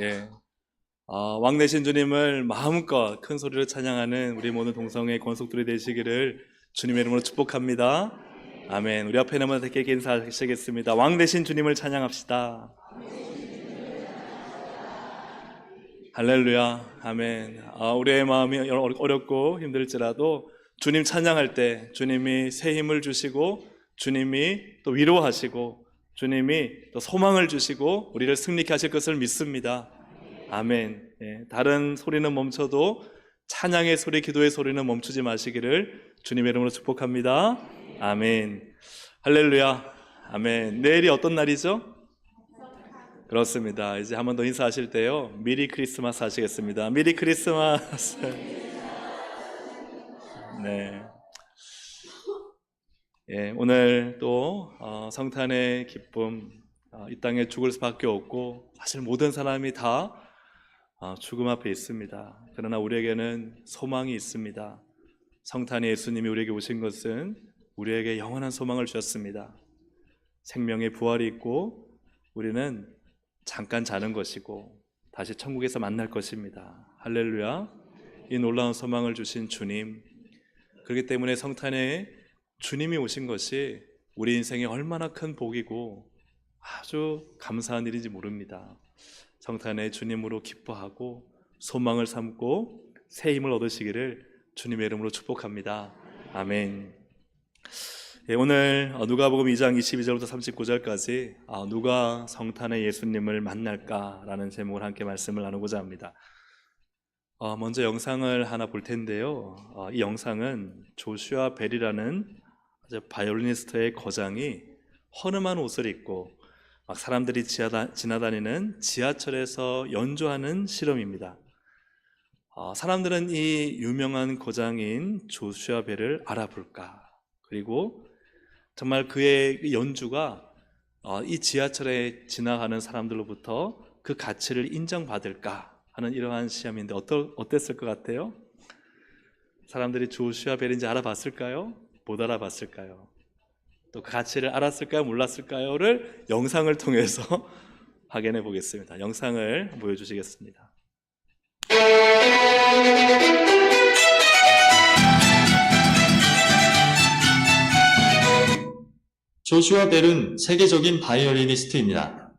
예. 왕 되신 주님을 마음껏 큰 소리로 찬양하는 우리 모든 동성의 권속들이 되시기를 주님의 이름으로 축복합니다. 아멘. 우리 앞에 있는 분들께 인사하시겠습니다. 왕 되신 주님을 찬양합시다. 할렐루야. 아멘. 우리의 마음이 어렵고 힘들지라도 주님 찬양할 때 주님이 새 힘을 주시고 주님이 또 위로하시고 주님이 또 소망을 주시고 우리를 승리케 하실 것을 믿습니다. 아멘. 예, 다른 소리는 멈춰도 찬양의 소리, 기도의 소리는 멈추지 마시기를 주님의 이름으로 축복합니다. 아멘. 할렐루야. 아멘. 내일이 어떤 날이죠? 그렇습니다. 이제 한 번 더 인사하실 때요, 미리 크리스마스 하시겠습니다. 미리 크리스마스. 네. 예, 오늘 또 성탄의 기쁨, 이 땅에 죽을 수밖에 없고 사실 모든 사람이 다 죽음 앞에 있습니다. 그러나 우리에게는 소망이 있습니다. 성탄의 예수님이 우리에게 오신 것은 우리에게 영원한 소망을 주셨습니다. 생명의 부활이 있고 우리는 잠깐 자는 것이고 다시 천국에서 만날 것입니다. 할렐루야. 이 놀라운 소망을 주신 주님, 그렇기 때문에 성탄에 주님이 오신 것이 우리 인생에 얼마나 큰 복이고 아주 감사한 일인지 모릅니다. 성탄에 주님으로 기뻐하고 소망을 삼고 새 힘을 얻으시기를 주님의 이름으로 축복합니다. 아멘. 예, 오늘 누가복음 2장 22절부터 39절까지 누가 성탄의 예수님을 만날까라는 제목을 함께 말씀을 나누고자 합니다. 먼저 영상을 하나 볼 텐데요, 이 영상은 조슈아 벨이라는 바이올리니스트의 거장이 허름한 옷을 입고 막 사람들이 지나다니는 지하철에서 연주하는 실험입니다. 사람들은 이 유명한 거장인 조슈아 벨을 알아볼까, 그리고 정말 그의 연주가 이 지하철에 지나가는 사람들로부터 그 가치를 인정받을까 하는 이러한 시험인데 어땠을 것 같아요? 사람들이 조슈아 벨인지 알아봤을까요? 못 알아봤을까요? 또 그 가치를 알았을까요? 몰랐을까요?를 영상을 통해서 확인해 보겠습니다. 영상을 보여주시겠습니다. 조슈아 벨은 세계적인 바이올리니스트입니다.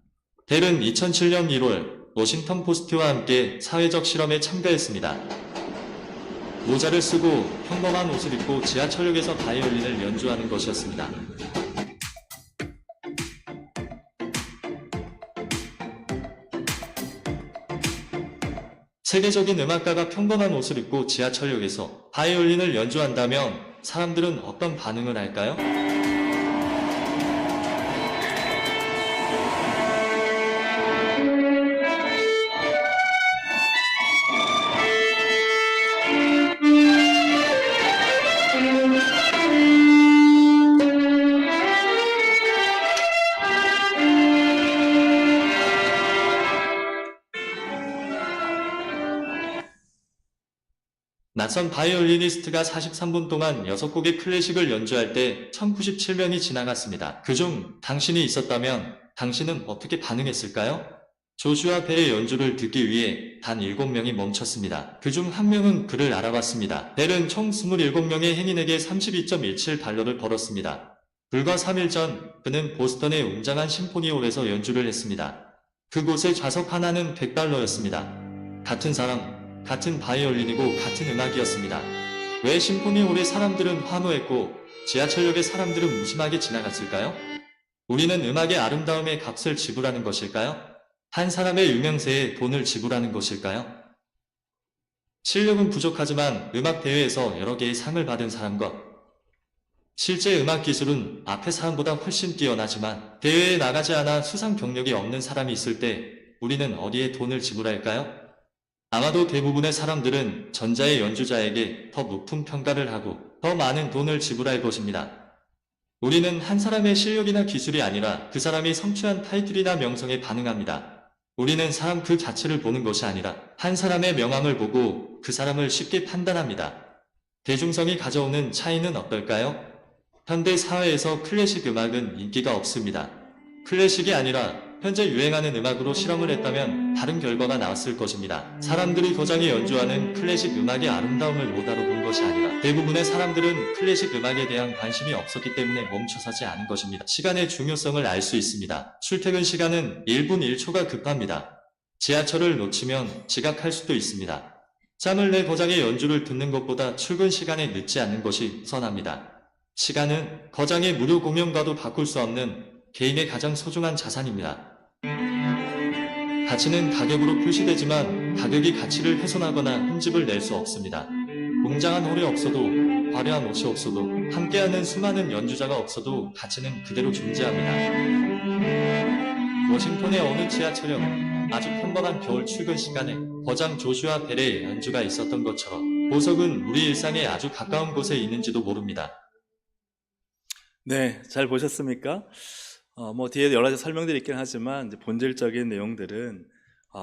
벨은 2007년 1월 워싱턴 포스트와 함께 사회적 실험에 참가했습니다. 모자를 쓰고 평범한 옷을 입고 지하철역에서 바이올린을 연주하는 것이었습니다. 세계적인 음악가가 평범한 옷을 입고 지하철역에서 바이올린을 연주한다면 사람들은 어떤 반응을 할까요? 낯선 바이올리니스트가 43분 동안 6곡의 클래식을 연주할 때 1097명이 지나갔습니다. 그중 당신이 있었다면 당신은 어떻게 반응했을까요? 조슈아 벨의 연주를 듣기 위해 단 7명이 멈췄습니다. 그중 한 명은 그를 알아봤습니다. 벨은 총 27명의 행인에게 32.17달러를 벌었습니다. 불과 3일 전 그는 보스턴의 웅장한 심포니홀에서 연주를 했습니다. 그곳의 좌석 하나는 100달러였습니다. 같은 사람, 같은 바이올린이고 같은 음악이었습니다. 왜 심포니홀의 사람들은 환호했고 지하철역의 사람들은 무심하게 지나갔을까요? 우리는 음악의 아름다움에 값을 지불하는 것일까요? 한 사람의 유명세에 돈을 지불하는 것일까요? 실력은 부족하지만 음악 대회에서 여러 개의 상을 받은 사람과 실제 음악 기술은 앞의 사람보다 훨씬 뛰어나지만 대회에 나가지 않아 수상 경력이 없는 사람이 있을 때 우리는 어디에 돈을 지불할까요? 아마도 대부분의 사람들은 전자의 연주자에게 더 높은 평가를 하고 더 많은 돈을 지불할 것입니다. 우리는 한 사람의 실력이나 기술이 아니라 그 사람이 성취한 타이틀이나 명성에 반응합니다. 우리는 사람 그 자체를 보는 것이 아니라 한 사람의 명함을 보고 그 사람을 쉽게 판단합니다. 대중성이 가져오는 차이는 어떨까요? 현대 사회에서 클래식 음악은 인기가 없습니다. 클래식이 아니라 현재 유행하는 음악으로 실험을 했다면 다른 결과가 나왔을 것입니다. 사람들이 거장에 연주하는 클래식 음악의 아름다움을 못 알아본 것이 아니라 대부분의 사람들은 클래식 음악에 대한 관심이 없었기 때문에 멈춰서지 않은 것입니다. 시간의 중요성을 알 수 있습니다. 출퇴근 시간은 1분 1초가 급합니다. 지하철을 놓치면 지각할 수도 있습니다. 짬을 내 거장의 연주를 듣는 것보다 출근 시간에 늦지 않는 것이 선합니다. 시간은 거장의 무료 공연과도 바꿀 수 없는 개인의 가장 소중한 자산입니다. 가치는 가격으로 표시되지만 가격이 가치를 훼손하거나 흠집을 낼 수 없습니다. 웅장한 홀이 없어도 화려한 옷이 없어도 함께하는 수많은 연주자가 없어도 가치는 그대로 존재합니다. 워싱턴의 어느 지하철역 아주 평범한 겨울 출근 시간에 거장 조슈아 벨의 연주가 있었던 것처럼 보석은 우리 일상에 아주 가까운 곳에 있는지도 모릅니다. 네, 잘 보셨습니까? 뒤에 여러 가지 설명들이 있긴 하지만 이제 본질적인 내용들은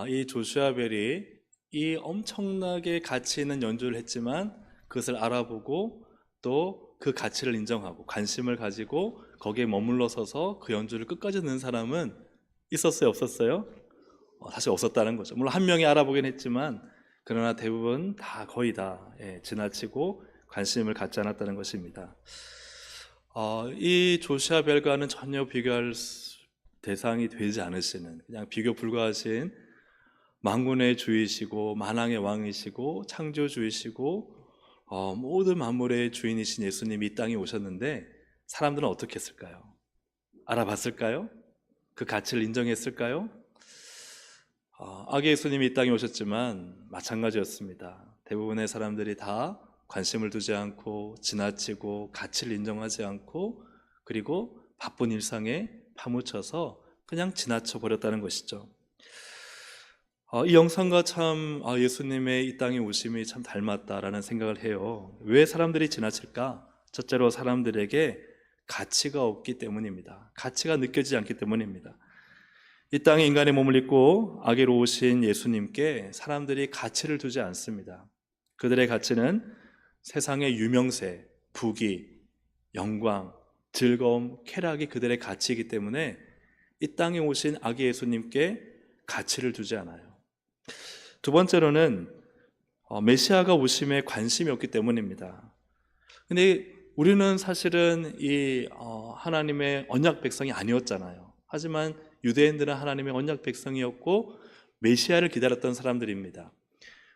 이 조슈아 벨이 이 엄청나게 가치 있는 연주를 했지만 그것을 알아보고 또 그 가치를 인정하고 관심을 가지고 거기에 머물러 서서 그 연주를 끝까지 듣는 사람은 있었어요, 없었어요? 사실 없었다는 거죠. 물론 한 명이 알아보긴 했지만 그러나 대부분 다 거의 다 지나치고 관심을 갖지 않았다는 것입니다. 이 조슈아 벨과는 전혀 비교할 대상이 되지 않으시는, 그냥 비교 불가하신 만군의 주이시고 만왕의 왕이시고 창조주이시고 모든 만물의 주인이신 예수님이 이 땅에 오셨는데 사람들은 어떻게 했을까요? 알아봤을까요? 그 가치를 인정했을까요? 아기 예수님이 이 땅에 오셨지만 마찬가지였습니다. 대부분의 사람들이 다 관심을 두지 않고 지나치고 가치를 인정하지 않고 그리고 바쁜 일상에 파묻혀서 그냥 지나쳐 버렸다는 것이죠. 이 영상과 참 예수님의 이 땅에 오심이 참 닮았다라는 생각을 해요. 왜 사람들이 지나칠까? 첫째로 사람들에게 가치가 없기 때문입니다. 가치가 느껴지지 않기 때문입니다. 이 땅에 인간의 몸을 입고 아기로 오신 예수님께 사람들이 가치를 두지 않습니다. 그들의 가치는 세상의 유명세, 부귀, 영광, 즐거움, 쾌락이 그들의 가치이기 때문에 이 땅에 오신 아기 예수님께 가치를 두지 않아요. 두 번째로는 메시아가 오심에 관심이 없기 때문입니다. 근데 우리는 사실은 이 하나님의 언약 백성이 아니었잖아요. 하지만 유대인들은 하나님의 언약 백성이었고 메시아를 기다렸던 사람들입니다.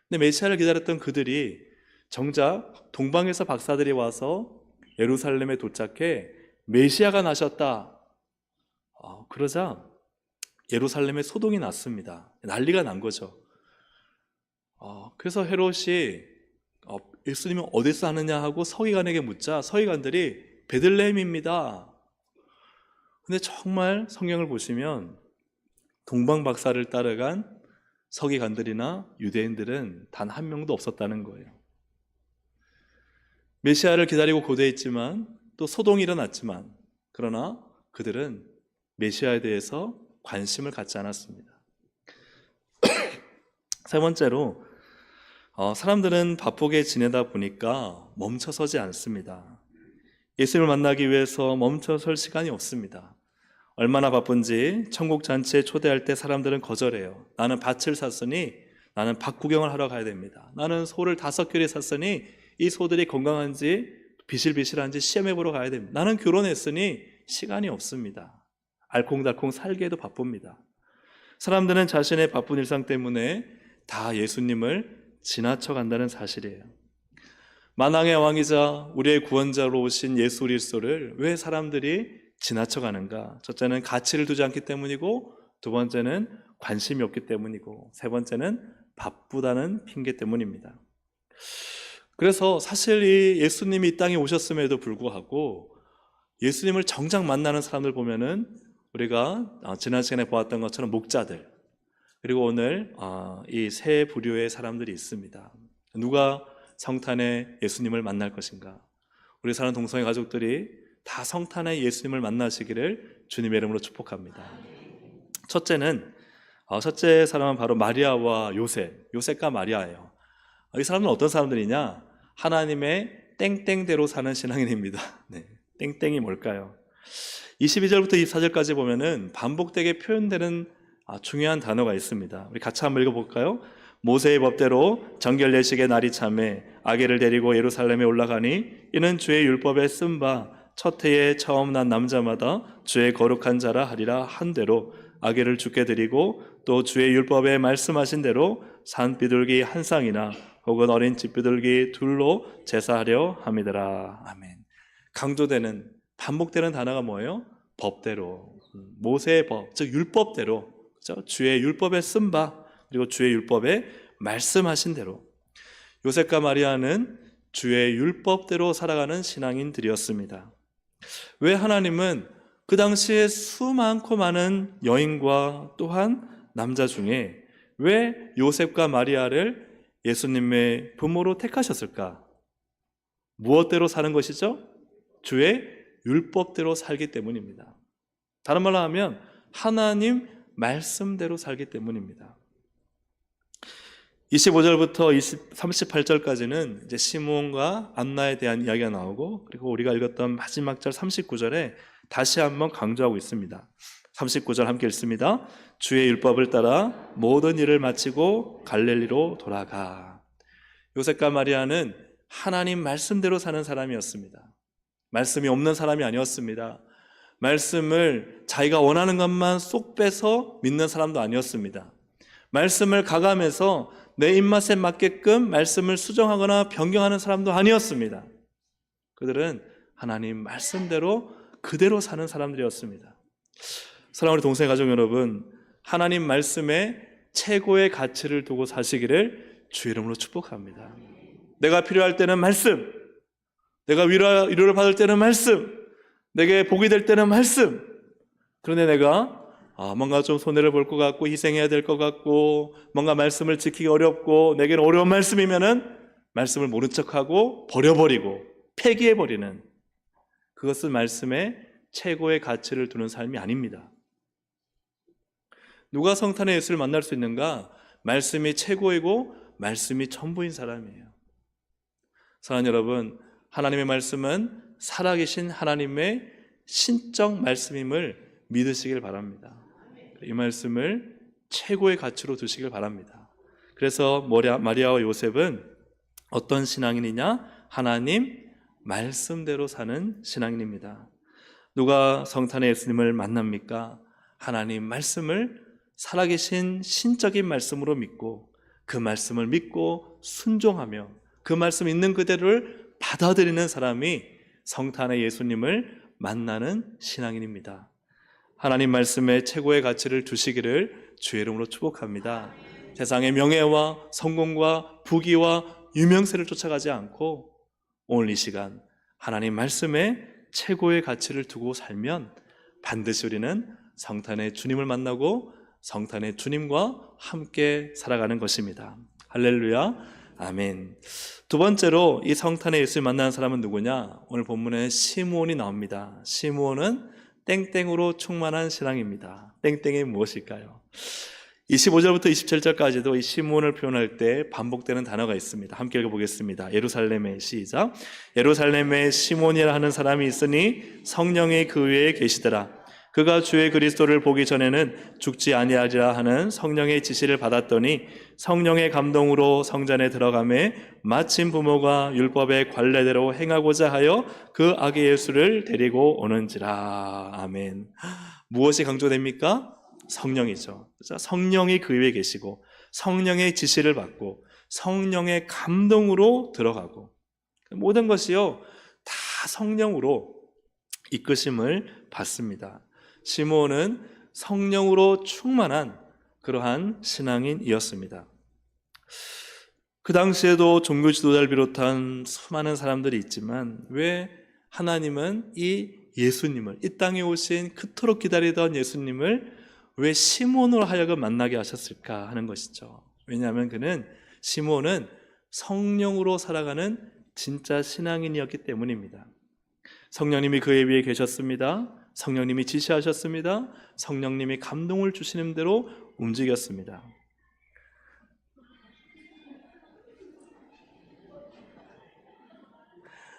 근데 메시아를 기다렸던 그들이 정작 동방에서 박사들이 와서 예루살렘에 도착해 메시아가 나셨다. 그러자 예루살렘에 소동이 났습니다. 난리가 난 거죠. 그래서 헤롯이 예수님은 어디서 하느냐 하고 서기관에게 묻자 서기관들이 베들레헴입니다. 근데 정말 성경을 보시면 동방 박사를 따라간 서기관들이나 유대인들은 단 한 명도 없었다는 거예요. 메시아를 기다리고 고대했지만 또 소동이 일어났지만 그러나 그들은 메시아에 대해서 관심을 갖지 않았습니다. 세 번째로 사람들은 바쁘게 지내다 보니까 멈춰서지 않습니다. 예수님을 만나기 위해서 멈춰설 시간이 없습니다. 얼마나 바쁜지 천국 잔치에 초대할 때 사람들은 거절해요. 나는 밭을 샀으니 나는 밭 구경을 하러 가야 됩니다. 나는 소를 5켤이 샀으니 이 소들이 건강한지 비실비실한지 시험해 보러 가야 됩니다. 나는 결혼했으니 시간이 없습니다. 알콩달콩 살기에도 바쁩니다. 사람들은 자신의 바쁜 일상 때문에 다 예수님을 지나쳐 간다는 사실이에요. 만왕의 왕이자 우리의 구원자로 오신 예수 그리스도를 왜 사람들이 지나쳐 가는가? 첫째는 가치를 두지 않기 때문이고, 두 번째는 관심이 없기 때문이고, 세 번째는 바쁘다는 핑계 때문입니다. 그래서 사실 이 예수님이 이 땅에 오셨음에도 불구하고 예수님을 정작 만나는 사람들 보면은 우리가 지난 시간에 보았던 것처럼 목자들, 그리고 오늘 이 세 부류의 사람들이 있습니다. 누가 성탄에 예수님을 만날 것인가? 우리 사는 동성애 가족들이 다 성탄에 예수님을 만나시기를 주님의 이름으로 축복합니다. 첫째 사람은 바로 마리아와 요셉과 마리아예요. 이 사람은 어떤 사람들이냐? 하나님의 땡땡대로 사는 신앙인입니다. 네, 땡땡이 뭘까요? 22절부터 24절까지 보면은 반복되게 표현되는 중요한 단어가 있습니다. 우리 같이 한번 읽어볼까요? 모세의 법대로 정결 예식의 날이 참에 아기를 데리고 예루살렘에 올라가니 이는 주의 율법에 쓴 바 첫 해에 처음 난 남자마다 주의 거룩한 자라 하리라 한 대로 아기를 주께 드리고 또 주의 율법에 말씀하신 대로 산 비둘기 한 쌍이나 혹은 어린 집 비둘기 둘로 제사하려 함이더라. 아멘. 강조되는 반복되는 단어가 뭐예요? 법대로, 모세의 법, 즉 율법대로, 그렇죠? 주의 율법에 쓴 바, 그리고 주의 율법에 말씀하신 대로. 요셉과 마리아는 주의 율법대로 살아가는 신앙인들이었습니다. 왜 하나님은 그 당시에 수많고 많은 여인과 또한 남자 중에 왜 요셉과 마리아를 예수님의 부모로 택하셨을까? 무엇대로 사는 것이죠? 주의 율법대로 살기 때문입니다. 다른 말로 하면 하나님 말씀대로 살기 때문입니다. 25절부터 38절까지는 이제 시므온과 안나에 대한 이야기가 나오고, 그리고 우리가 읽었던 마지막 절 39절에 다시 한번 강조하고 있습니다. 39절 함께 읽습니다. 주의 율법을 따라 모든 일을 마치고 갈릴리로 돌아가. 요셉과 마리아는 하나님 말씀대로 사는 사람이었습니다. 말씀이 없는 사람이 아니었습니다. 말씀을 자기가 원하는 것만 쏙 빼서 믿는 사람도 아니었습니다. 말씀을 가감해서 내 입맛에 맞게끔 말씀을 수정하거나 변경하는 사람도 아니었습니다. 그들은 하나님 말씀대로 그대로 사는 사람들이었습니다. 사랑하는 우리 동생 가족 여러분, 하나님 말씀에 최고의 가치를 두고 사시기를 주의 이름으로 축복합니다. 내가 필요할 때는 말씀, 내가 위로를 받을 때는 말씀, 내게 복이 될 때는 말씀. 그런데 내가 뭔가 좀 손해를 볼 것 같고 희생해야 될 것 같고 뭔가 말씀을 지키기 어렵고 내게는 어려운 말씀이면은 말씀을 모른 척하고 버려버리고 폐기해버리는, 그것은 말씀에 최고의 가치를 두는 삶이 아닙니다. 누가 성탄의 예수를 만날 수 있는가? 말씀이 최고이고 말씀이 전부인 사람이에요. 사랑하는 여러분, 하나님의 말씀은 살아계신 하나님의 신적 말씀임을 믿으시길 바랍니다. 이 말씀을 최고의 가치로 두시길 바랍니다. 그래서 마리아와 요셉은 어떤 신앙인이냐? 하나님 말씀대로 사는 신앙인입니다. 누가 성탄의 예수님을 만납니까? 하나님 말씀을 살아계신 신적인 말씀으로 믿고 그 말씀을 믿고 순종하며 그 말씀 있는 그대로를 받아들이는 사람이 성탄의 예수님을 만나는 신앙인입니다. 하나님 말씀에 최고의 가치를 두시기를 주의 이름으로 축복합니다. 세상의 명예와 성공과 부귀와 유명세를 쫓아가지 않고 오늘 이 시간 하나님 말씀에 최고의 가치를 두고 살면 반드시 우리는 성탄의 주님을 만나고 성탄의 주님과 함께 살아가는 것입니다. 할렐루야, 아멘. 두 번째로 이 성탄의 예수를 만나는 사람은 누구냐? 오늘 본문에 시므온이 나옵니다. 시므온은 땡땡으로 충만한 신앙입니다. 땡땡이 무엇일까요? 25절부터 27절까지도 이 시므온을 표현할 때 반복되는 단어가 있습니다. 함께 읽어보겠습니다. 예루살렘에, 시작. 예루살렘에 시므온이라 하는 사람이 있으니 성령이 그 위에 계시더라. 그가 주의 그리스도를 보기 전에는 죽지 아니하리라 하는 성령의 지시를 받았더니 성령의 감동으로 성전에 들어가매 마침 부모가 율법의 관례대로 행하고자 하여 그 아기 예수를 데리고 오는지라. 아멘. 무엇이 강조됩니까? 성령이죠. 성령이 그 위에 계시고 성령의 지시를 받고 성령의 감동으로 들어가고 모든 것이요 다 성령으로 이끄심을 받습니다. 시므온은 성령으로 충만한 그러한 신앙인이었습니다. 그 당시에도 종교 지도자를 비롯한 수많은 사람들이 있지만 왜 하나님은 이 예수님을, 이 땅에 오신 그토록 기다리던 예수님을 왜 시므온으로 하여금 만나게 하셨을까 하는 것이죠. 왜냐하면 시므온은 성령으로 살아가는 진짜 신앙인이었기 때문입니다. 성령님이 그의 위에 계셨습니다. 성령님이 지시하셨습니다. 성령님이 감동을 주시는 대로 움직였습니다.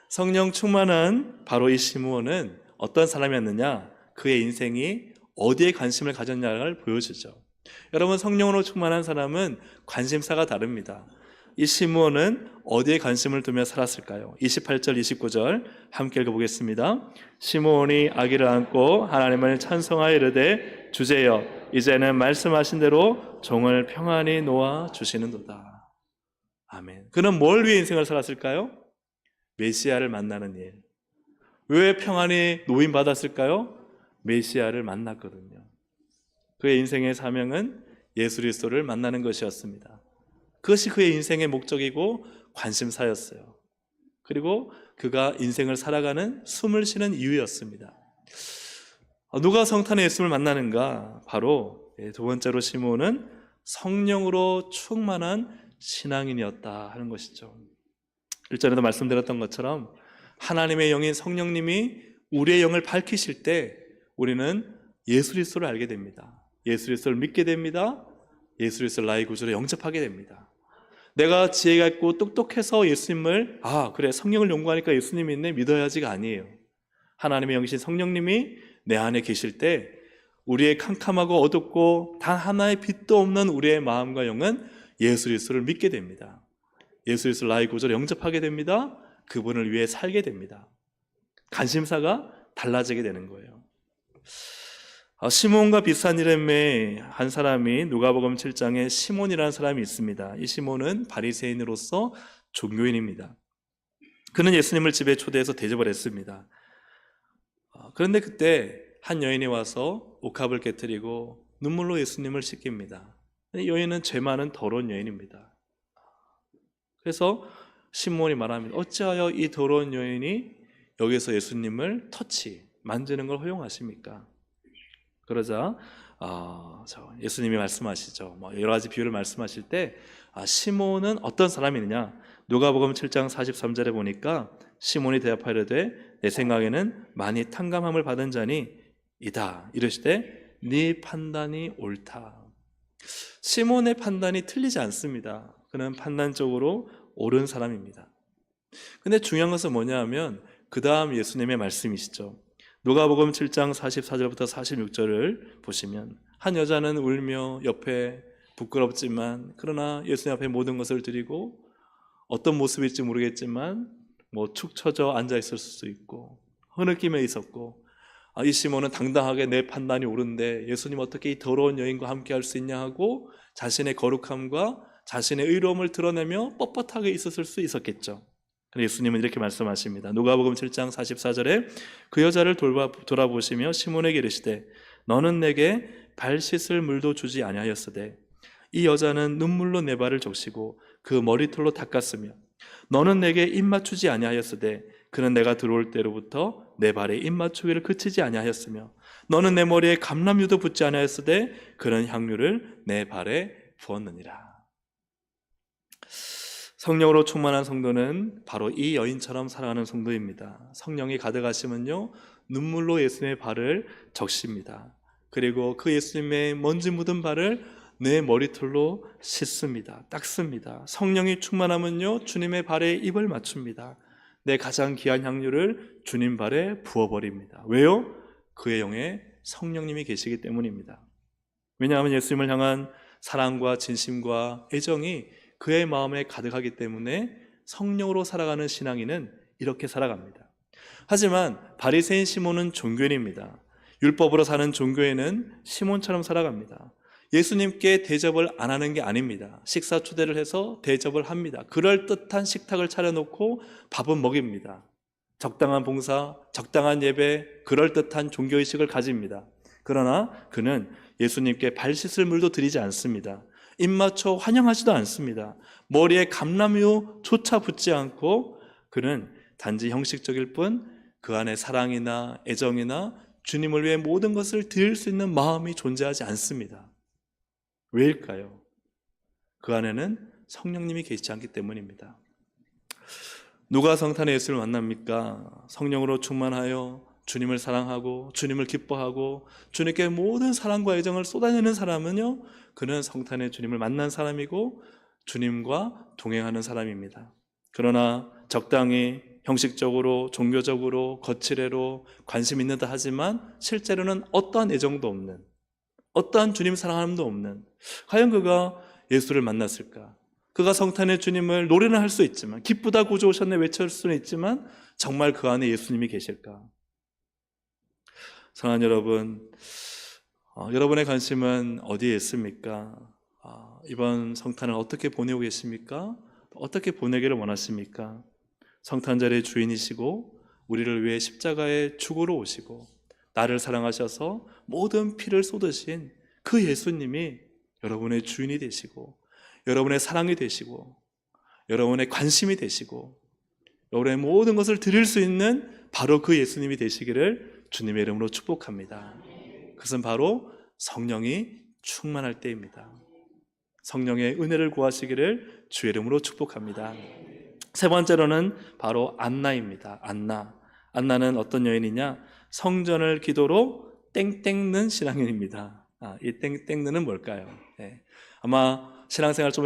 성령 충만한 바로 이 시므온은 어떤 사람이었느냐? 그의 인생이 어디에 관심을 가졌냐를 보여주죠. 여러분, 성령으로 충만한 사람은 관심사가 다릅니다. 이 시므온은 어디에 관심을 두며 살았을까요? 28절, 29절 함께 읽어보겠습니다. 시므온이 아기를 안고 하나님을 찬송하여 이르되 주제여 이제는 말씀하신 대로 종을 평안히 놓아 주시는도다. 아멘. 그는 뭘 위해 인생을 살았을까요? 메시아를 만나는 일. 왜 평안히 노임받았을까요? 메시아를 만났거든요. 그의 인생의 사명은 예수 그리스도를 만나는 것이었습니다. 그것이 그의 인생의 목적이고 관심사였어요. 그리고 그가 인생을 살아가는 숨을 쉬는 이유였습니다. 누가 성탄의 예수를 만나는가? 바로 두 번째로 시므온은 성령으로 충만한 신앙인이었다 하는 것이죠. 1절에도 말씀드렸던 것처럼 하나님의 영인 성령님이 우리의 영을 밝히실 때 우리는 예수 그리스도를 알게 됩니다. 예수 그리스도를 믿게 됩니다. 예수 그리스도를 나의 구주로 영접하게 됩니다. 내가 지혜가 있고 똑똑해서 예수님을 그래 성령을 연구하니까 예수님이 있네 믿어야지가 아니에요. 하나님의 영이신 성령님이 내 안에 계실 때 우리의 캄캄하고 어둡고 단 하나의 빛도 없는 우리의 마음과 영은 예수 그리스도를 믿게 됩니다. 예수 그리스도를 나의 구주로 영접하게 됩니다. 그분을 위해 살게 됩니다. 관심사가 달라지게 되는 거예요. 시몬과 비슷한 이름의 한 사람이 누가복음 7장에 시몬이라는 사람이 있습니다. 이 시몬은 바리새인으로서 종교인입니다. 그는 예수님을 집에 초대해서 대접을 했습니다. 그런데 그때 한 여인이 와서 옥합을 깨뜨리고 눈물로 예수님을 씻깁니다. 이 여인은 죄 많은 더러운 여인입니다. 그래서 시몬이 말합니다. 어찌하여 이 더러운 여인이 여기서 예수님을 만지는 걸 허용하십니까? 그러자 예수님이 말씀하시죠. 여러 가지 비유를 말씀하실 때 시몬은 어떤 사람이느냐? 누가복음 7장 43절에 보니까 시몬이 대답하려되 내 생각에는 많이 탕감함을 받은 자니 이다. 이르시되 네 판단이 옳다. 시몬의 판단이 틀리지 않습니다. 그는 판단적으로 옳은 사람입니다. 근데 중요한 것은 뭐냐 하면 그 다음 예수님의 말씀이시죠. 누가복음 7장 44절부터 46절을 보시면 한 여자는 울며 옆에 부끄럽지만 그러나 예수님 앞에 모든 것을 드리고 어떤 모습일지 모르겠지만 축 처져 앉아 있을 수도 있고 흐느낌에 있었고 이 시몬은 당당하게 내 판단이 옳은데 예수님 어떻게 이 더러운 여인과 함께 할 수 있냐 하고 자신의 거룩함과 자신의 의로움을 드러내며 뻣뻣하게 있었을 수 있었겠죠. 예수님은 이렇게 말씀하십니다. 누가복음 7장 44절에 그 여자를 돌아보시며 시몬에게 이르시되 너는 내게 발 씻을 물도 주지 아니하였으되 이 여자는 눈물로 내 발을 적시고 그 머리털로 닦았으며 너는 내게 입 맞추지 아니하였으되 그는 내가 들어올 때로부터 내 발에 입 맞추기를 그치지 아니하였으며 너는 내 머리에 감람유도 붓지 아니하였으되 그는 향유를 내 발에 부었느니라. 성령으로 충만한 성도는 바로 이 여인처럼 살아가는 성도입니다. 성령이 가득하시면요 눈물로 예수님의 발을 적십니다. 그리고 그 예수님의 먼지 묻은 발을 내 머리털로 씻습니다. 닦습니다. 성령이 충만하면요 주님의 발에 입을 맞춥니다. 내 가장 귀한 향유를 주님 발에 부어버립니다. 왜요? 그의 영에 성령님이 계시기 때문입니다. 왜냐하면 예수님을 향한 사랑과 진심과 애정이 그의 마음에 가득하기 때문에 성령으로 살아가는 신앙인은 이렇게 살아갑니다. 하지만 바리새인 시몬은 종교인입니다. 율법으로 사는 종교인은 시몬처럼 살아갑니다. 예수님께 대접을 안 하는 게 아닙니다. 식사 초대를 해서 대접을 합니다. 그럴듯한 식탁을 차려놓고 밥은 먹입니다. 적당한 봉사, 적당한 예배, 그럴듯한 종교의식을 가집니다. 그러나 그는 예수님께 발 씻을 물도 드리지 않습니다. 입 맞춰 환영하지도 않습니다. 머리에 감람유조차 붙지 않고 그는 단지 형식적일 뿐 그 안에 사랑이나 애정이나 주님을 위해 모든 것을 드릴 수 있는 마음이 존재하지 않습니다. 왜일까요? 그 안에는 성령님이 계시지 않기 때문입니다. 누가 성탄의 예수를 만납니까? 성령으로 충만하여 주님을 사랑하고 주님을 기뻐하고 주님께 모든 사랑과 애정을 쏟아내는 사람은요 그는 성탄의 주님을 만난 사람이고 주님과 동행하는 사람입니다. 그러나 적당히 형식적으로, 종교적으로, 거칠애로 관심 있는 듯 하지만 실제로는 어떠한 애정도 없는, 어떠한 주님 사랑함도 없는, 과연 그가 예수를 만났을까? 그가 성탄의 주님을 노래는 할 수 있지만, 기쁘다 구주 오셨네 외칠 수는 있지만 정말 그 안에 예수님이 계실까? 사랑하는 여러분, 여러분의 관심은 어디에 있습니까? 이번 성탄을 어떻게 보내고 계십니까? 어떻게 보내기를 원하십니까? 성탄절의 주인이시고 우리를 위해 십자가에 죽으러 오시고 나를 사랑하셔서 모든 피를 쏟으신 그 예수님이 여러분의 주인이 되시고 여러분의 사랑이 되시고 여러분의 관심이 되시고 여러분의 모든 것을 드릴 수 있는 바로 그 예수님이 되시기를 주님의 이름으로 축복합니다. 그것은 바로 성령이 충만할 때입니다. 성령의 은혜를 구하시기를 주의 이름으로 축복합니다. 세 번째로는 바로 안나입니다. 안나는 어떤 여인이냐? 성전을 기도로 땡땡는 신앙인입니다. 이 땡땡는 뭘까요? 아마 신앙생활 좀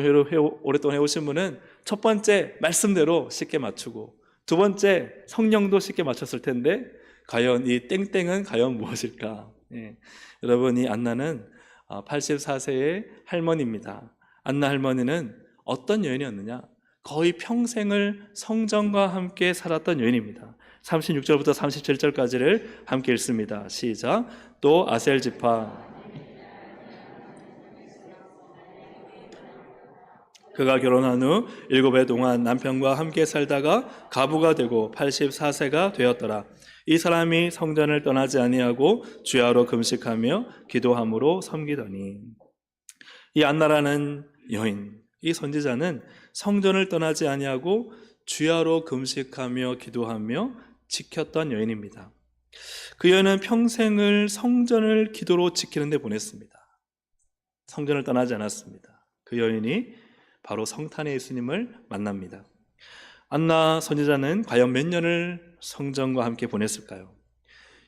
오랫동안 해오신 분은 첫 번째 말씀대로 쉽게 맞추고 두 번째 성령도 쉽게 맞췄을 텐데 과연 이 땡땡은 과연 무엇일까? 여러분, 이 안나는 84세의 할머니입니다. 안나 할머니는 어떤 여인이었느냐? 거의 평생을 성전과 함께 살았던 여인입니다. 36절부터 37절까지를 함께 읽습니다. 시작. 또 아셀 지파 그가 결혼한 후 7해 동안 남편과 함께 살다가 가부가 되고 84세가 되었더라. 이 사람이 성전을 떠나지 아니하고 주야로 금식하며 기도함으로 섬기더니. 이 안나라는 여인, 이 선지자는 성전을 떠나지 아니하고 주야로 금식하며 기도하며 지켰던 여인입니다. 그 여인은 평생을 성전을 기도로 지키는 데 보냈습니다. 성전을 떠나지 않았습니다. 그 여인이 바로 성탄의 예수님을 만납니다. 안나 선지자는 과연 몇 년을 성전과 함께 보냈을까요?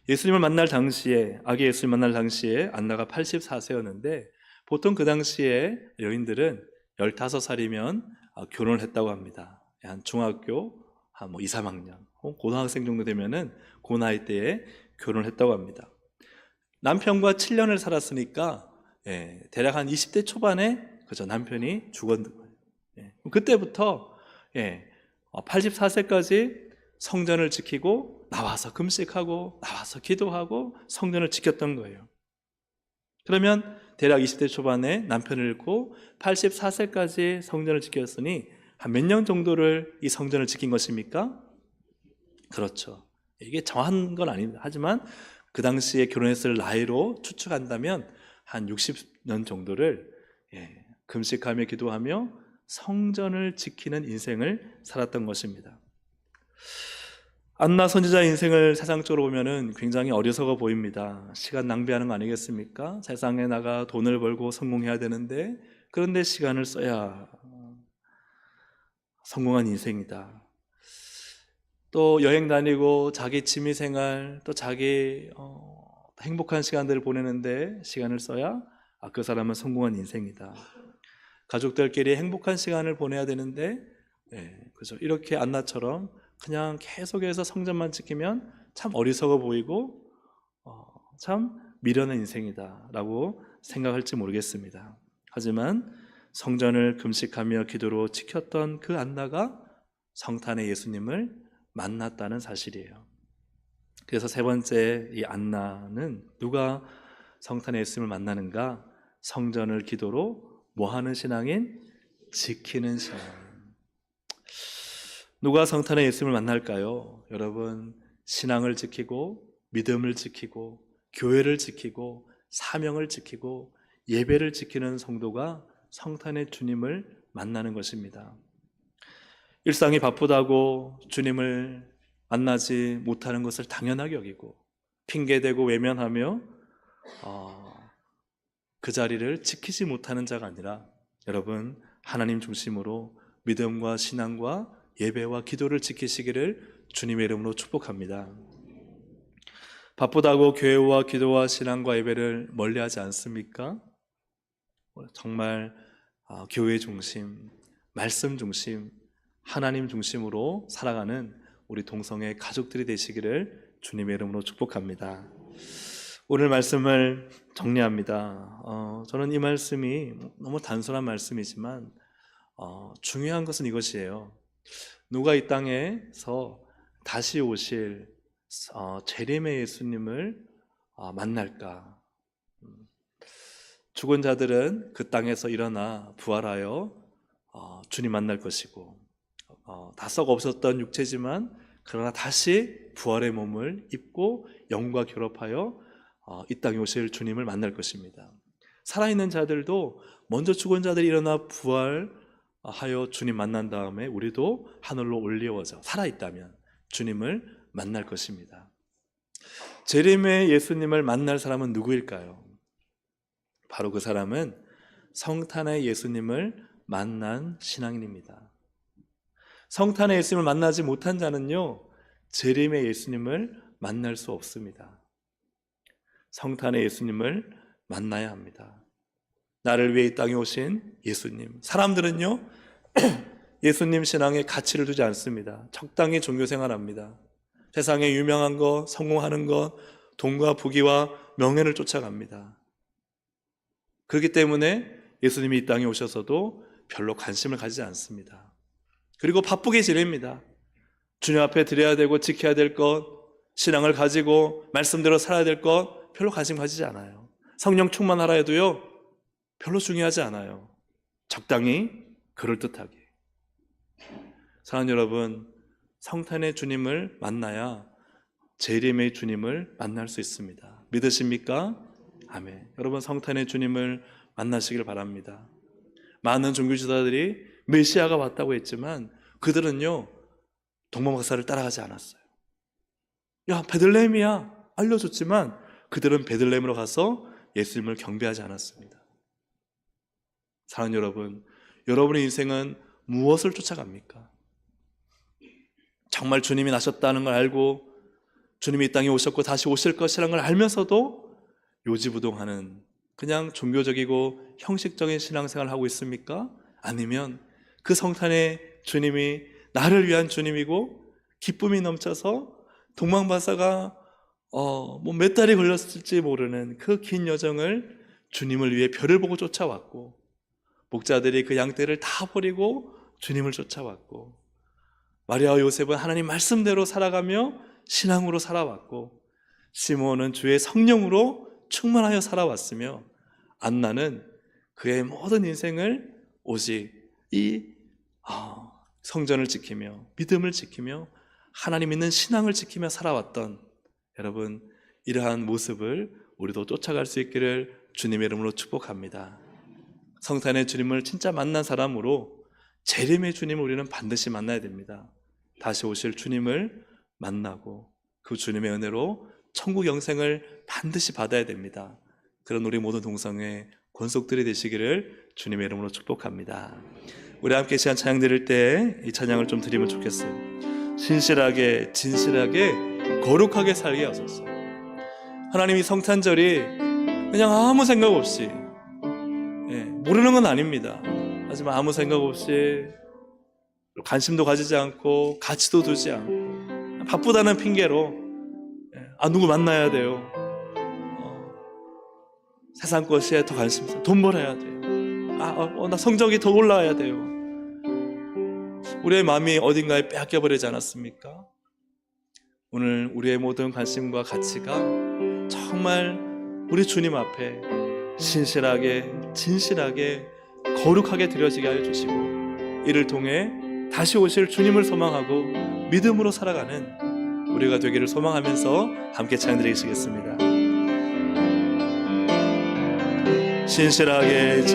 예수님을 만날 당시에, 아기 예수님 만날 당시에 안나가 84세였는데 보통 그 당시에 여인들은 15살이면 결혼을 했다고 합니다. 한 중학교 한 2, 3학년, 고등학생 정도 되면은 그 나이 때에 결혼을 했다고 합니다. 남편과 7년을 살았으니까 대략 한 20대 초반에 그죠, 남편이 죽었는 거예요. 그때부터 84세까지 성전을 지키고 나와서 금식하고 나와서 기도하고 성전을 지켰던 거예요. 그러면 대략 20대 초반에 남편을 잃고 84세까지 성전을 지켰으니 한 몇 년 정도를 이 성전을 지킨 것입니까? 그렇죠. 이게 정확한 건 아닙니다. 하지만 그 당시에 결혼했을 나이로 추측한다면 한 60년 정도를 금식하며 기도하며 성전을 지키는 인생을 살았던 것입니다. 안나 선지자 인생을 세상적으로 보면은 굉장히 어리석어 보입니다. 시간 낭비하는 거 아니겠습니까? 세상에 나가 돈을 벌고 성공해야 되는데 그런데 시간을 써야 성공한 인생이다. 또 여행 다니고 자기 취미생활 또 자기 행복한 시간들을 보내는데 시간을 써야 그 사람은 성공한 인생이다. 가족들끼리 행복한 시간을 보내야 되는데 그죠? 이렇게 안나처럼 그냥 계속해서 성전만 지키면 참 어리석어 보이고 참 미련한 인생이다 라고 생각할지 모르겠습니다. 하지만 성전을 금식하며 기도로 지켰던 그 안나가 성탄의 예수님을 만났다는 사실이에요. 그래서 세 번째 이 안나는 누가 성탄의 예수님을 만나는가? 성전을 기도로 뭐하는 신앙인? 지키는 신앙인. 누가 성탄의 예수님을 만날까요? 여러분, 신앙을 지키고 믿음을 지키고 교회를 지키고 사명을 지키고 예배를 지키는 성도가 성탄의 주님을 만나는 것입니다. 일상이 바쁘다고 주님을 만나지 못하는 것을 당연하게 여기고 핑계대고 외면하며 그 자리를 지키지 못하는 자가 아니라 여러분, 하나님 중심으로 믿음과 신앙과 예배와 기도를 지키시기를 주님의 이름으로 축복합니다. 바쁘다고 교회와 기도와 신앙과 예배를 멀리하지 않습니까? 정말 교회 중심, 말씀 중심, 하나님 중심으로 살아가는 우리 동성애 가족들이 되시기를 주님의 이름으로 축복합니다. 오늘 말씀을 정리합니다. 저는 이 말씀이 너무 단순한 말씀이지만 중요한 것은 이것이에요. 누가 이 땅에서 다시 오실 재림의 예수님을 만날까? 죽은 자들은 그 땅에서 일어나 부활하여 주님 만날 것이고, 다 썩어 없었던 육체지만 그러나 다시 부활의 몸을 입고 영과 결합하여 이 땅에 오실 주님을 만날 것입니다. 살아있는 자들도 먼저 죽은 자들이 일어나 부활하여 주님 만난 다음에 우리도 하늘로 올려워져 살아있다면 주님을 만날 것입니다. 재림의 예수님을 만날 사람은 누구일까요? 바로 그 사람은 성탄의 예수님을 만난 신앙인입니다. 성탄의 예수님을 만나지 못한 자는요, 재림의 예수님을 만날 수 없습니다. 성탄의 예수님을 만나야 합니다. 나를 위해 이 땅에 오신 예수님. 사람들은요, 예수님 신앙에 가치를 두지 않습니다. 적당히 종교 생활합니다. 세상에 유명한 것, 성공하는 것, 돈과 부귀와 명예를 쫓아갑니다. 그렇기 때문에 예수님이 이 땅에 오셔서도 별로 관심을 가지지 않습니다. 그리고 바쁘게 지냅니다. 주님 앞에 드려야 되고 지켜야 될 것, 신앙을 가지고 말씀대로 살아야 될 것 별로 관심 가지지 않아요. 성령 충만하라 해도요, 별로 중요하지 않아요. 적당히 그럴듯하게. 사랑하는 여러분, 성탄의 주님을 만나야 재림의 주님을 만날 수 있습니다. 믿으십니까? 아멘. 여러분, 성탄의 주님을 만나시길 바랍니다. 많은 종교지도자들이 메시아가 왔다고 했지만 그들은요, 동방박사를 따라가지 않았어요. 야, 베들레헴이야 알려줬지만 그들은 베들레헴으로 가서 예수님을 경배하지 않았습니다. 사랑하는 여러분, 여러분의 인생은 무엇을 쫓아갑니까? 정말 주님이 나셨다는 걸 알고 주님이 이 땅에 오셨고 다시 오실 것이라는 걸 알면서도 요지부동하는 그냥 종교적이고 형식적인 신앙생활을 하고 있습니까? 아니면 그 성탄의 주님이 나를 위한 주님이고 기쁨이 넘쳐서 동방박사가 몇 달이 걸렸을지 모르는 그 긴 여정을 주님을 위해 별을 보고 쫓아왔고, 목자들이 그 양떼를 다 버리고 주님을 쫓아왔고, 마리아와 요셉은 하나님 말씀대로 살아가며 신앙으로 살아왔고, 시므온은 주의 성령으로 충만하여 살아왔으며, 안나는 그의 모든 인생을 오직 이 성전을 지키며 믿음을 지키며 하나님 있는 신앙을 지키며 살아왔던, 여러분, 이러한 모습을 우리도 쫓아갈 수 있기를 주님의 이름으로 축복합니다. 성탄의 주님을 진짜 만난 사람으로 재림의 주님을 우리는 반드시 만나야 됩니다. 다시 오실 주님을 만나고 그 주님의 은혜로 천국 영생을 반드시 받아야 됩니다. 그런 우리 모든 동성애 권속들이 되시기를 주님의 이름으로 축복합니다. 우리 함께 시간 찬양 드릴 때 이 찬양을 좀 드리면 좋겠어요. 진실하게 거룩하게 살게 하소서. 하나님이 성탄절이 그냥 아무 생각 없이, 모르는 건 아닙니다. 하지만 아무 생각 없이 관심도 가지지 않고 가치도 두지 않고 바쁘다는 핑계로 누구 만나야 돼요, 세상 것에 더 관심 있어, 돈 벌어야 돼요, 나 성적이 더 올라와야 돼요. 우리의 마음이 어딘가에 빼앗겨버리지 않았습니까? 오늘 우리의 모든 관심과 가치가 정말 우리 주님 앞에 진실하게 거룩하게 드려지게 하여 주시고, 이를 통해 다시 오실 주님을 소망하고 믿음으로 살아가는 우리가 되기를 소망하면서 함께 찬양드리시겠습니다. 진실하게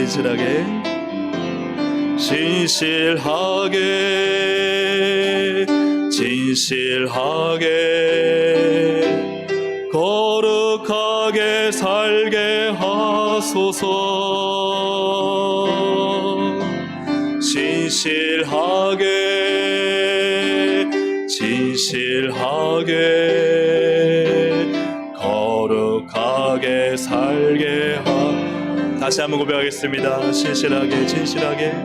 거룩하게 살게 하소서. 진실하게 거룩하게 살게 다시 한번 고백하겠습니다. 진실하게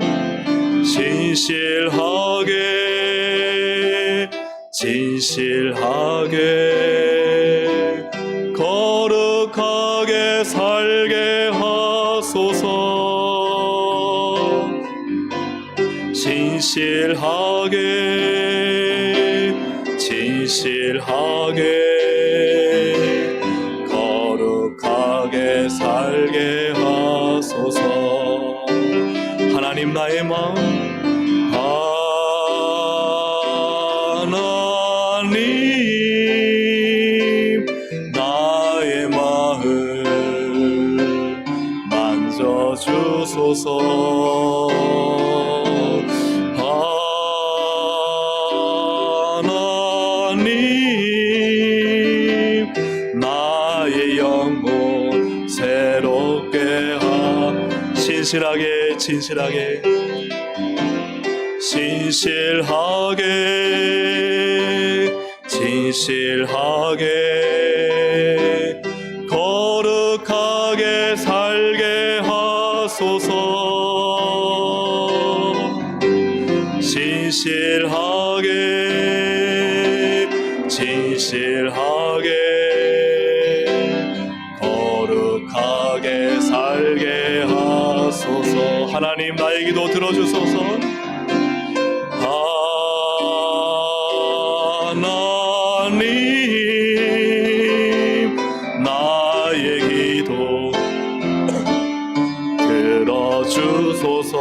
진실하게 거룩하게 살게 하소서. 진실하게 거룩하게 살게 하소서. 하나님 나의 마음, 하나님 나의 마음 만져주소서. 하나님 나의 영혼 새롭게 진실하게 진실하게 거룩하게 살게 하소서. 진실하게 거룩하게 살게 하소서. 하나님 나의 기도 들어주소서. 하나님 나의 기도 들어주소서.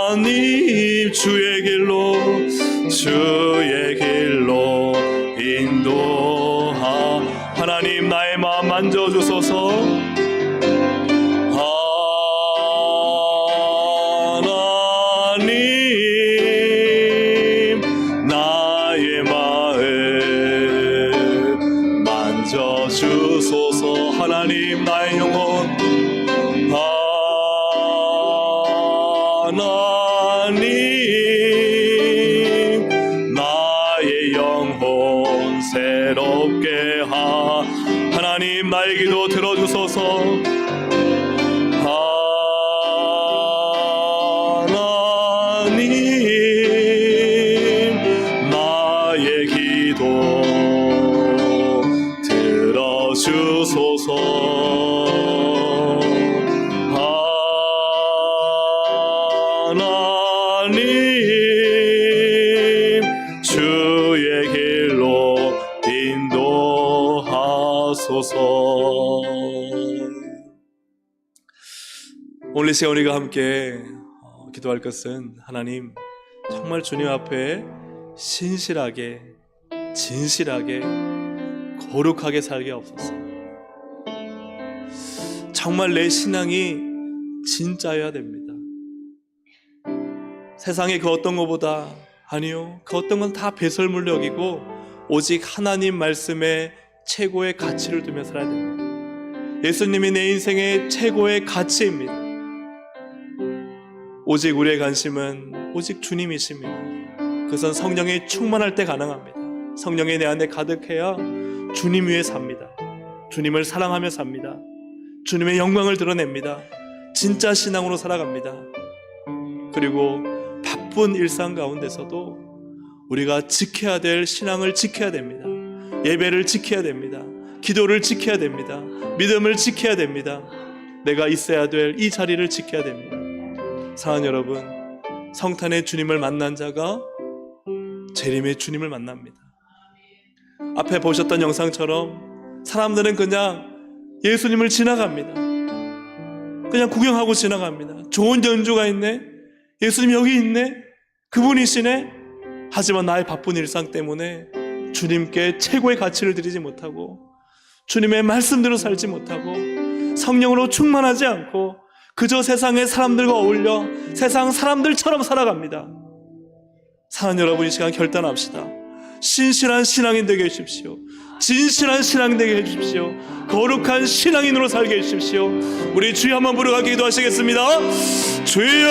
하나님 주의 길로 인도하. 하나님 나의 마음 만져주소서. 하나님 나의 마음 만져주소서. 하나님 나의 영혼, 하나님 나의 영혼 새롭게 하나님 나의 기도 들어주소서. 하나님 나의 기도 들어주소서. 하나님 주의 길로 인도하소서. 오늘 이 시간 우리가 함께 기도할 것은, 하나님 정말 주님 앞에 신실하게 진실하게 거룩하게 살게 하옵소서. 정말 내 신앙이 진짜여야 됩니다. 세상의 그 어떤 것보다, 아니요, 그 어떤 건 다 배설물로 여기고 오직 하나님 말씀에 최고의 가치를 두며 살아야 됩니다. 예수님이 내 인생의 최고의 가치입니다. 오직 우리의 관심은 오직 주님이십니다. 그것은 성령이 충만할 때 가능합니다. 성령이 내 안에 가득해야 주님 위에 삽니다. 주님을 사랑하며 삽니다. 주님의 영광을 드러냅니다. 진짜 신앙으로 살아갑니다. 그리고 바쁜 일상 가운데서도 우리가 지켜야 될 신앙을 지켜야 됩니다. 예배를 지켜야 됩니다. 기도를 지켜야 됩니다. 믿음을 지켜야 됩니다. 내가 있어야 될 이 자리를 지켜야 됩니다. 사랑하는 여러분, 성탄의 주님을 만난 자가 재림의 주님을 만납니다. 앞에 보셨던 영상처럼 사람들은 그냥 예수님을 지나갑니다. 그냥 구경하고 지나갑니다. 좋은 연주가 있네, 예수님 여기 있네, 그분이시네. 하지만 나의 바쁜 일상 때문에 주님께 최고의 가치를 드리지 못하고, 주님의 말씀대로 살지 못하고, 성령으로 충만하지 않고 그저 세상의 사람들과 어울려 세상 사람들처럼 살아갑니다. 사랑하는 여러분, 이 시간 결단합시다. 신실한 신앙인 되게 해주십시오. 진실한 신앙인 되게 해주십시오. 거룩한 신앙인으로 살게 해주십시오. 우리 주여 한번 부르게 기도하시겠습니다. 주여!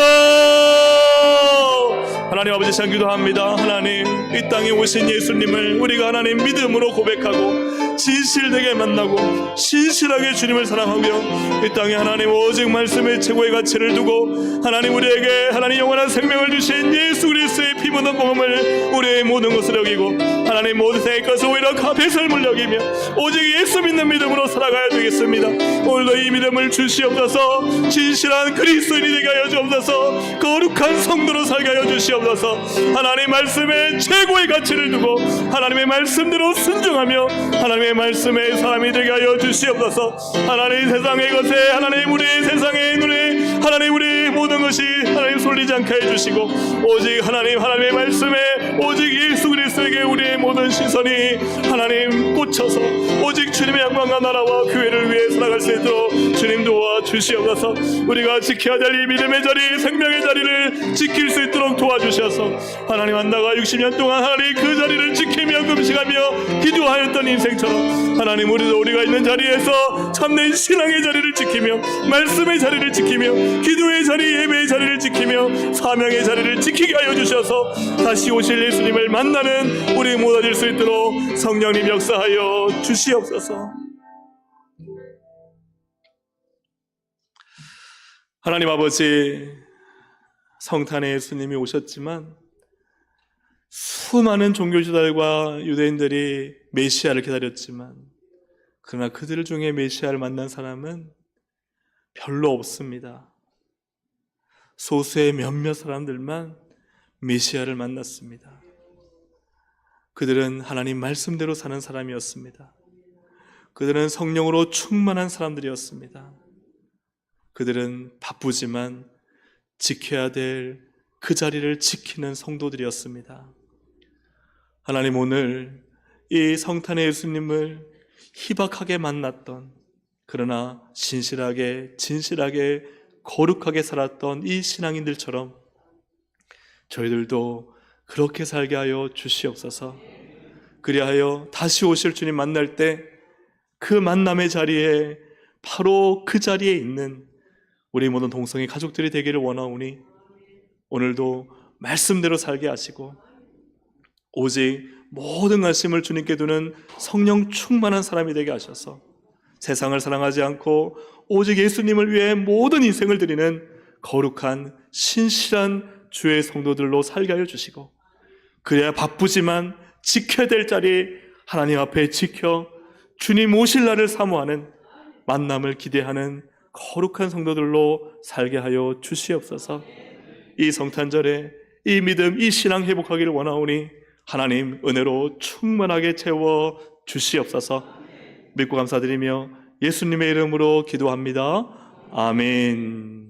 하나님 아버지, 시간 기도합니다. 하나님, 이 땅에 오신 예수님을 우리가 하나님 믿음으로 고백하고 진실되게 만나고 신실하게 주님을 사랑하며 이 땅에 하나님 오직 말씀의 최고의 가치를 두고 하나님 우리에게 하나님 영원한 생명을 주신 예수 그리스도의 피 묻은 복음을 우리의 모든 것을 여기고 하나님 모든 생의 것을 오히려 값의 삶을 여기며 오직 예수 믿는 믿음으로 살아가야 되겠습니다. 오늘도 이 믿음을 주시옵소서. 진실한 그리스도인이 되게 하여 주옵소서. 거룩한 성도로 살게 하여 주시옵소서. 하나님 말씀에 최고의 가치를 두고 하나님의 말씀대로 순종하며 하나님의 말씀에 사람이 되게 하여 주시옵소서. 하나님 세상의 것에 하나님 우리의 세상의 눈에 하나님 우리의 모든 것이 하나님 쏠리지 않게 해주시고 오직 하나님의 말씀에 오직 예수 그리스도에게 우리의 모든 시선이 하나님 꽂혀서 오직 주님의 영광과 나라와 교회를 위해 살아갈 수 있도록 주님 도와주시옵소서. 우리가 지켜야 될 이 믿음의 자리 생명의 자리를 지킬 수 있도록 도와주셔서 하나님 한나가 60년 동안 하나님 그 자리를 지키며 금식하며 기도하였던 인생처럼 하나님 우리도 우리가 있는 자리에서 참된 신앙의 자리를 지키며 말씀의 자리를 지키며 기도의 자리 예배의 자리를 지키며 사명의 자리를 지키게 하여 주셔서 다시 오실 예수님을 만나는 우리 모두 될 수 있도록 성령님 역사하여 주시옵소서. 하나님 아버지, 성탄에 예수님이 오셨지만 수많은 종교지도자들과 유대인들이 메시아를 기다렸지만 그러나 그들 중에 메시아를 만난 사람은 별로 없습니다. 소수의 몇몇 사람들만 메시아를 만났습니다. 그들은 하나님 말씀대로 사는 사람이었습니다. 그들은 성령으로 충만한 사람들이었습니다. 그들은 바쁘지만 지켜야 될 그 자리를 지키는 성도들이었습니다. 하나님 오늘 이 성탄의 예수님을 희박하게 만났던 그러나 진실하게 거룩하게 살았던 이 신앙인들처럼 저희들도 그렇게 살게 하여 주시옵소서. 그리하여 다시 오실 주님 만날 때 그 만남의 자리에 바로 그 자리에 있는 우리 모든 동성애 가족들이 되기를 원하오니 오늘도 말씀대로 살게 하시고 오직 모든 관심을 주님께 두는 성령 충만한 사람이 되게 하셔서 세상을 사랑하지 않고 오직 예수님을 위해 모든 인생을 드리는 거룩한 신실한 주의 성도들로 살게 하여 주시고 그래야 바쁘지만 지켜야 될 자리 하나님 앞에 지켜 주님 오실 날을 사모하는 만남을 기대하는 거룩한 성도들로 살게 하여 주시옵소서. 이 성탄절에 이 믿음, 이 신앙 회복하기를 원하오니 하나님 은혜로 충만하게 채워 주시옵소서. 믿고 감사드리며 예수님의 이름으로 기도합니다. 아멘.